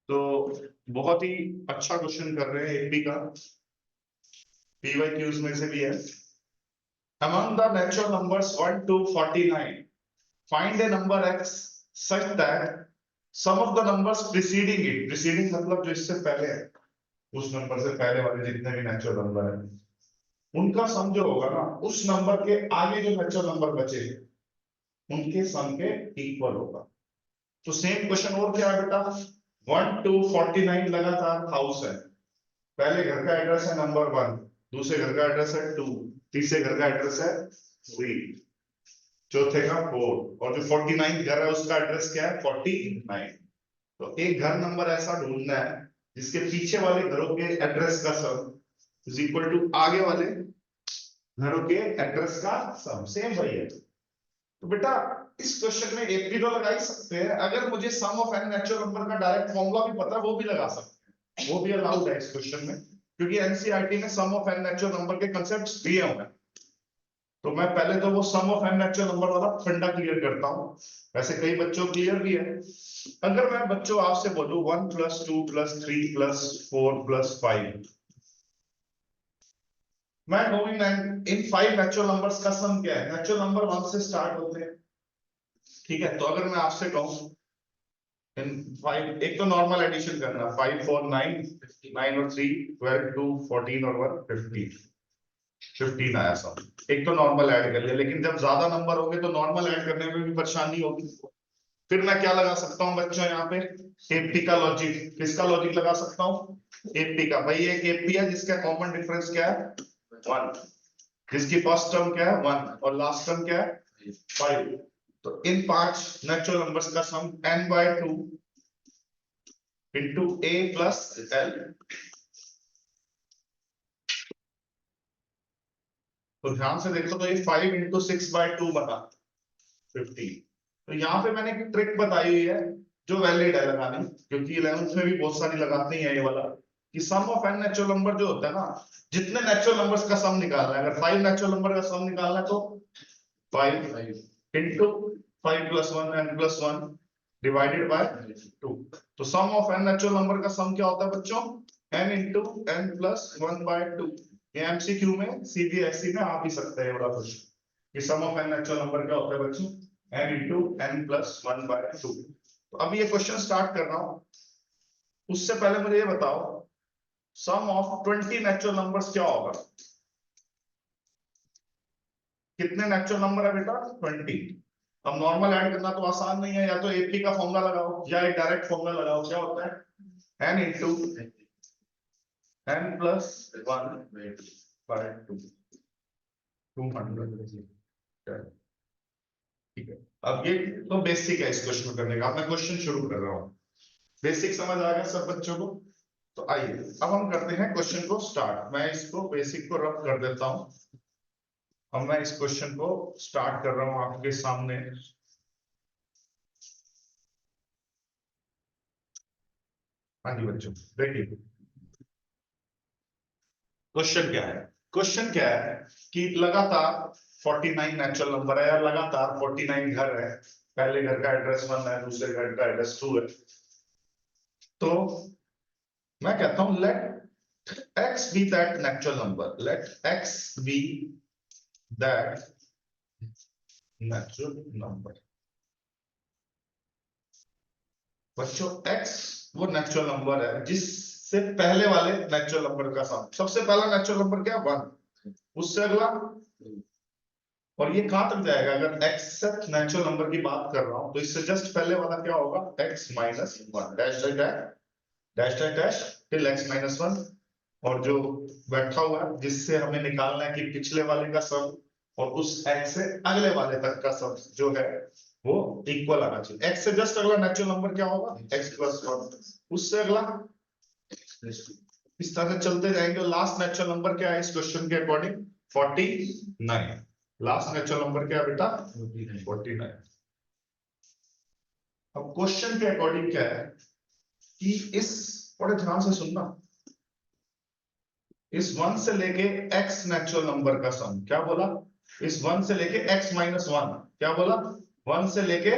तो बहुत ही अच्छा क्वेश्चन कर रहे हैं एपी का, पीवाईक्यूज में से भी है। Among the natural numbers 1 to 49, find a number x such that sum of the numbers preceding it, preceding मतलब जो इससे पहले है, उस नंबर से पहले वाले जितने भी नेचुरल नंबर है उनका सम जो होगा ना, उस नंबर के आगे जो नेचुरल नंबर बचे उनके सम के इक्वल होगा। तो सेम क्वेश्चन और क्या है बेटा, 1 to 49 लगातार हाउस है। पहले घर का एड्रेस है नंबर 1, दूसरे घर का एड्रेस है 2, तीसरे घर का एड्रेस है 3, चौथे का 4, और जो 49 घर है उसका एड्रेस क्या है 49। तो एक घर नंबर ऐसा ढूंढना है जिसके पीछे वाले घरों के एड्रेस का सम इज इक्वल टू आगे वाले घरों के एड्रेस का सम, सेम वही है। तो बेटा इस क्वेश्चन में एपी तो लगा ही सकते हैं, अगर मुझे सम ऑफ एन नेचुरल नंबर का डायरेक्ट फॉर्मूला भी पता है वो भी लगा सकते हैं, वो भी अलाउड है इस क्वेश्चन में, क्योंकि एनसीईआरटी में सम ऑफ एन नेचुरल नंबर के कांसेप्ट्स दिए हुए हैं। तो मैं पहले तो वो सम ऑफ एन नेचुरल नंबर वाला फंडा क्लियर करता हूं, वैसे कई बच्चों क्लियर भी है। अगर मैं बच्चों आपसे बोलूं 1 + 2 + 3 + 4 + 5, मैं कहूंगी इन 5 नेचुरल नंबर्स का सम क्या है। नेचुरल नंबर 1 से स्टार्ट होते हैं, ठीक है। तो अगर मैं आपसे कहूं इन 5, एक तो नॉर्मल एडिशन करना, 5 4 9, 9 और 3 12 2 14 और 1 15, 15 आया सब। एक तो नॉर्मल ऐड कर लिया, लेकिन जब ज्यादा नंबर होंगे तो नॉर्मल ऐड करने में भी परेशानी होगी। फिर मैं क्या लगा सकता हूं बच्चों, यहाँ पे एपी का लॉजिक। किसका लॉजिक लगा सकता हूँ, एपी का। भाई एक एपी है जिसका कॉमन डिफरेंस क्या है 1, जिसकी फर्स्ट टर्म क्या है 1 और लास्ट टर्म क्या है 5। तो इन 5 नेचुरल नंबर्स का सम n/2 इंटू a + l। तो ध्यान से देखो, तो ये 5 × 6/2 बना 15। तो यहाँ पे मैंने एक ट्रिक बताई हुई है जो वैलिड है लगानी, क्योंकि 11th में भी बहुत सारी लगाते हैं ये वाला, कि सम ऑफ एन नेचुरल नंबर जो होता है ना, जितने नेचुरल नंबर्स का सम निकालना है, अगर 5 नेचुरल नंबर का सम निकालना है तो 5 इंटू 5 + 1 n + 1 डिवाइडेड बाय 2। तो सम ऑफ एन नेचुरल नंबर का सम क्या होता है बच्चों, n इंटू n + 1/2। ये एमसीक्यू में सीबीएसई में आ भी सकता है बड़ा क्वेश्चन, कि सम ऑफ एन नेचुरल नंबर क्या होता है बच्चों, n इंटू n + 1/2। तो अब ये क्वेश्चन स्टार्ट कर रहा हूं, उससे पहले मुझे ये बताओ सम ऑफ 20 नेचुरल नंबर्स क्या होगा। कितने नेचुरल नंबर है बेटा 20। अब नॉर्मल ऐड करना तो आसान नहीं है, या तो एपी का फॉर्मूला लगाओ या एक डायरेक्ट फॉर्मूला लगाओ। क्या होता है n इंटू n + 1/2, 200। ठीक है, अब ये तो बेसिक है इस क्वेश्चन करने का। मैं क्वेश्चन शुरू कर रहा हूँ, बेसिक समझ आ गया सब बच्चों को। तो आइए अब हम करते हैं क्वेश्चन को स्टार्ट। मैं इसको बेसिक को रब कर देता हूं। अब मैं इस क्वेश्चन को स्टार्ट कर रहा हूं आपके सामने। हाँ जी बच्चों देखिए, क्वेश्चन क्या है। क्वेश्चन क्या है कि लगातार 49 नेचुरल नंबर है, या लगातार 49 घर है। पहले घर का एड्रेस 1 है, दूसरे घर का एड्रेस 2 है। तो मैं कहता हूं late x be that natural number, let x be that natural number। बच्चों x वो नेचुरल नंबर है जिससे पहले वाले नेचुरल नंबर का सम। सबसे पहला नेचुरल नंबर क्या 1, उससे अगला, और ये कहां तक जाएगा। अगर x से नेचुरल नंबर की बात कर रहा हूं तो इससे जस्ट पहले वाला क्या होगा x - 1 dash dash dash dash dash till x - 1। और जो बैठा हुआ है जिससे हमें निकालना है कि पिछले वाले का सम और उस x से अगले वाले तक का सम जो है वो इक्वल आना चाहिए। x से जस्ट अगला नेचुरल नंबर क्या होगा x + 1, उससे अगला, इस तरह से चलते जाएंगे। लास्ट नेचुरल नंबर क्या है इस क्वेश्चन के अकॉर्डिंग 49। लास्ट नेचुरल नंबर क्या है बेटा 49। अब क्वेश्चन के अकॉर्डिंग क्या है कि इस, बड़े ध्यान से सुनना, इस 1 से लेके x नेचुरल नंबर का सम। क्या बोला, इस 1 से लेके x - 1। क्या बोला 1 से लेके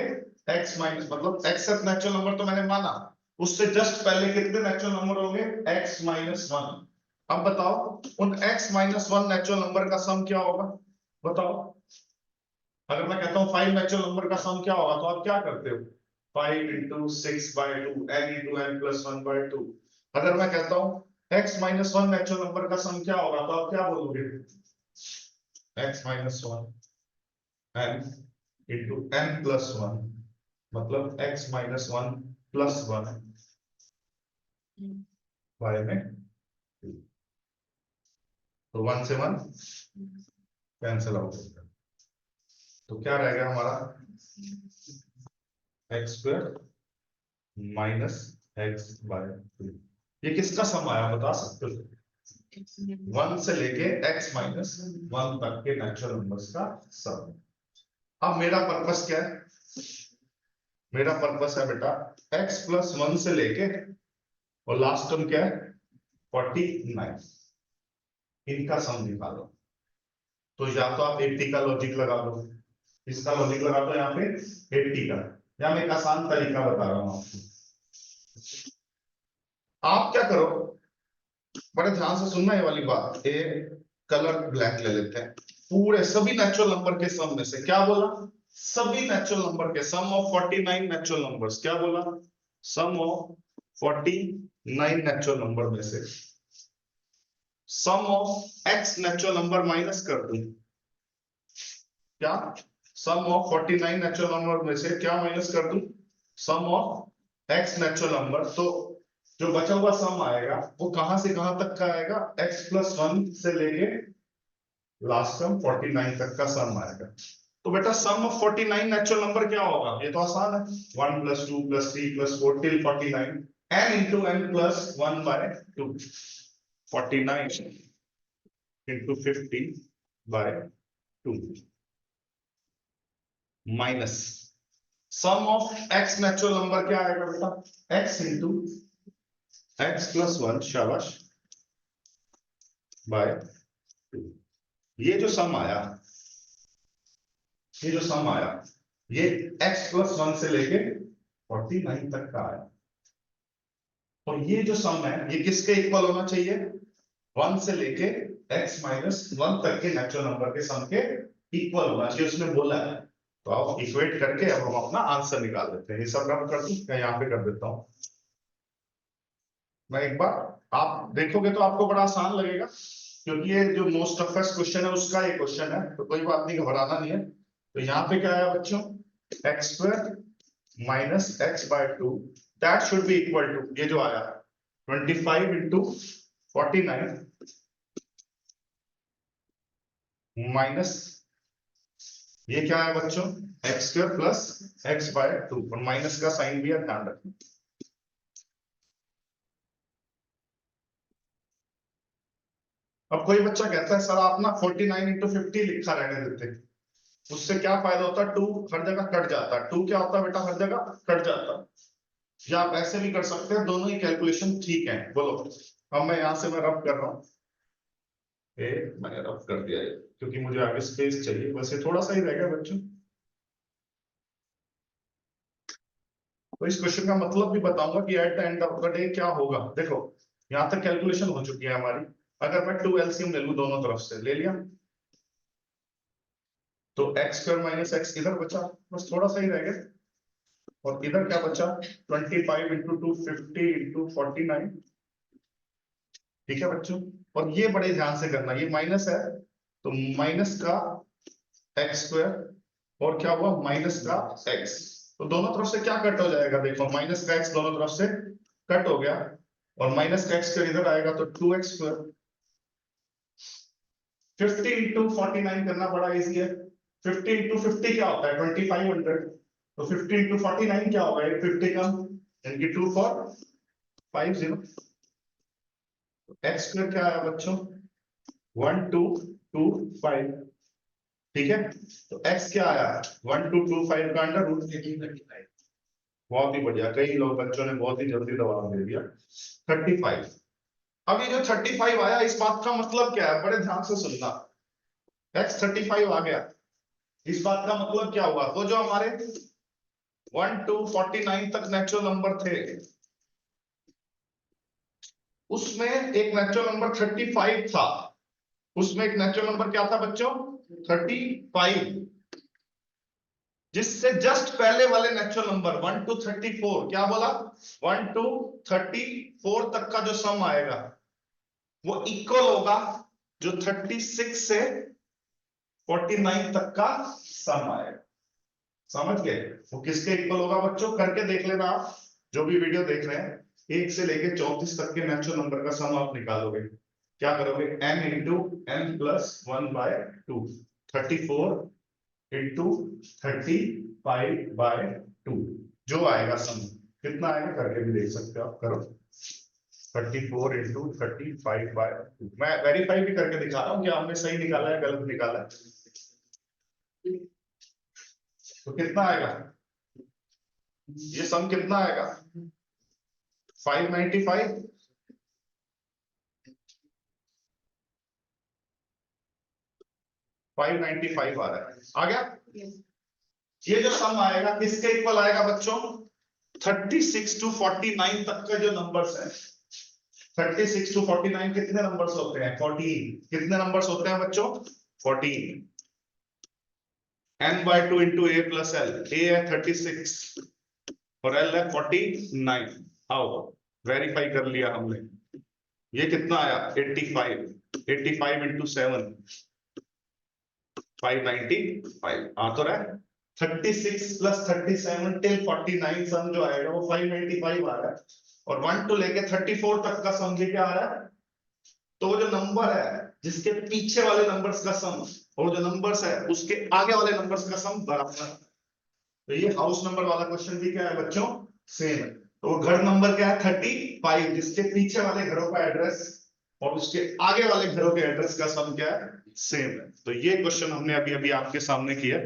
x - मतलब x नेचुरल नंबर तो मैंने माना, उससे जस्ट पहले कितने नेचुरल नंबर होंगे? x minus one. अब बताओ उन x minus one natural number का सम क्या होगा? बताओ। अगर मैं कहता हूँ 5 नेचुरल नंबर का सम क्या होगा तो आप क्या करते हो? 5 into 6/2 n into n plus 1/2। अगर मैं कहता हूँ x minus one natural number का सम क्या होगा तो आप क्या बोलोगे? x minus one n into n plus one, मतलब x minus one plus one y में 2। तो 1 से 1 कैंसिल आउट हो गया, तो क्या रहेगा हमारा? X square minus x by 2। ये किसका सम आया बता सकते हो? 1 से लेके x माइनस 1 तक के नेचुरल नंबर्स का सम। अब मेरा पर्पस क्या है? मेरा पर्पस है बेटा x प्लस 1 से लेके और लास्ट टर्म क्या है? 49, इनका सम निकालो। तो या तो आप 80 का लॉजिक लगा दो, इसका लॉजिक लगा दो यहाँ पे 80 का, या मैं एक आसान तरीका बता रहा हूं आपको। आप क्या करो, बड़े ध्यान से सुनना ये वाली बात। ए कलर ब्लैक ले लेते हैं। पूरे सभी नेचुरल नंबर के सम में से क्या बोला? सभी नेचुरल नंबर के सम ऑफ 49 नेचुरल नंबर्स। क्या बोला? सम ऑफ 49 नेचुरल नंबर में से sum of X natural number minus कर दूं। क्या? सम ऑफ 49 नेचुरल नंबर में से क्या माइनस कर दूं? सम ऑफ एक्स नेचुरल नंबर। तो जो बचा हुआ सम आएगा वो कहां से कहां तक का आएगा? x प्लस वन से लेके लास्ट टर्म 49 तक का सम आएगा। तो बेटा सम ऑफ 49 नेचुरल नंबर क्या होगा? ये तो आसान है, 1 plus 2 plus 3 plus 4 till 49 n into n plus 1/2। 49 into 50 by 2 minus sum of x natural number क्या आएगा बेटा? x into x plus one, शाबाश, बाय 2। ये जो सम आया, ये जो सम आया, ये x प्लस वन से लेके 49 तक का आया। और ये जो सम है ये किसके इक्वल होना चाहिए? 1 से लेके x माइनस वन तक के नेचुरल नंबर के सम के इक्वल होना चाहिए, उसने बोला है। तो आप इक्वेट करके अब हम अपना आंसर निकाल देते हैं। ये सब रब कर दूं, मैं यहाँ पे कर देता हूँ। मैं एक बार, आप देखोगे तो आपको बड़ा आसान लगेगा, क्योंकि ये जो मोस्ट टफेस्ट क्वेश्चन है उसका ये क्वेश्चन है, तो कोई बात नहीं, घबराना नहीं है। तो यहाँ पे क्या आया बच्चों? X square minus x by 2 that should be equal to, ये जो आया 25 इंटू 49 माइनस ये क्या है बच्चों? X square plus x by 2, और माइनस का साइन भी है, ध्यान रखना। अब कोई बच्चा कहता है सर आप ना 49 इंटू 50 लिखा रहने देते, उससे क्या फायदा होता है? 2 हर जगह कट जाता है। 2 क्या होता है बेटा? हर जगह कट जाता है। या आप ऐसे भी कर सकते हैं, दोनों ही कैलकुलेशन ठीक है। बोलो, अब मैं यहां से मैं रब कर रहा हूं, मैंने रब कर दिया है क्योंकि मुझे आगे स्पेस चाहिए, वैसे थोड़ा सा ही रह गया बच्चों। तो इस क्वेश्चन का मतलब भी बताऊंगा कि at the end of the day क्या होगा। देखो यहां तक कैलकुलेशन हो चुकी है हमारी। अगर मैं 2 एलसीएम ले लूं दोनों तरफ से, ले लिया, तो एक्स स्क्वायर माइनस एक्स इधर बचा, बस थोड़ा सा ही रह गया। और इधर क्या बचा? 25 इंटू 2 50 इंटू 49। ठीक है बच्चों, और ये बड़े ध्यान से करना, ये माइनस है तो माइनस का एक्स स्क्वायर और क्या हुआ? माइनस का एक्स। तो दोनों तरफ से क्या कट हो जाएगा? देखो माइनस का एक्स दोनों तरफ से कट हो गया, और माइनस का एक्स स्क्वायर इधर आएगा तो 2x स्क्वायर। 50 इंटू 49 करना बड़ा इजी है। 50 इंटू 50 क्या होता है? 2500। तो 50 इंटू 49 क्या होगा? 50 कम, यानी 2 4 50। एक्स स्क्वायर क्या है बच्चों? 1225। ठीक है, तो x क्या आया? 1225 का अंडर रूट 1835। बहुत ही बढ़िया, कई लोग बच्चों ने बहुत ही जल्दी जवाब दे दिया 35। अब ये जो 35 आया, इस बात का मतलब क्या है? बड़े ध्यान से सुनना। x 35 आ गया, इस बात का मतलब क्या हुआ? वो जो हमारे 1 to 49 तक नेचुरल नंबर थे, उसमें एक नेचुरल नंबर 35 था, उसमें एक नेचुरल नंबर क्या था बच्चों, 35, जिससे जस्ट पहले वाले नेचुरल नंबर 1 to 34, क्या बोला, 1 to 34 तक का जो सम आएगा वो इक्वल होगा जो 36 से 49 तक का सम आएगा। समझ गए, वो किसके इक्वल होगा बच्चों, करके देख लेना आप, जो भी वीडियो देख रहे हैं, 1 से लेके 34 तक के नेचुरल नंबर का सम आप निकालोगे, क्या करोगे, n into n plus 1/2, 34 into 35/2, जो आएगा सम कितना आएगा करके भी देख सकते हो आप, करो 34 इंटू 35/2। मैं वेरीफाई भी करके दिखा रहा हूँ कि आपने सही निकाला है गलत निकाला है। तो कितना आएगा, ये सम कितना आएगा, 595, 595 आ रहा है, आ गया। ये जो सम आएगा किसके इक्वल आएगा बच्चों, 36 to 49 तक के जो नंबर्स हैं, 36 to 49 कितने नंबर्स होते हैं, 14, कितने नंबर्स होते हैं बच्चों, 14, n/2 into a plus L, a है 36 और l है 49। आओ वेरीफाई कर लिया हमने, ये कितना आया 85, 85 इंटू 7, 595 आ तो रहा है, 36 प्लस 37 टिल 49 सम जो आएगा वो 595 आ रहा है, और 1 टू लेके 34 तक का सम क्या आ रहा है, तो वो जो नंबर है जिसके पीछे वाले नंबर्स का सम और जो नंबर्स है उसके आगे वाले नंबर्स का सम बराबर है। तो ये हाउस नंबर वाला क्वेश्चन भी क्या है बच्चों, सेम है। तो घर नंबर क्या है 35, जिसके पीछे वाले घरों का एड्रेस और उसके आगे वाले घरों के एड्रेस का सम क्या है, सेम है। तो ये क्वेश्चन हमने अभी अभी आपके सामने किया।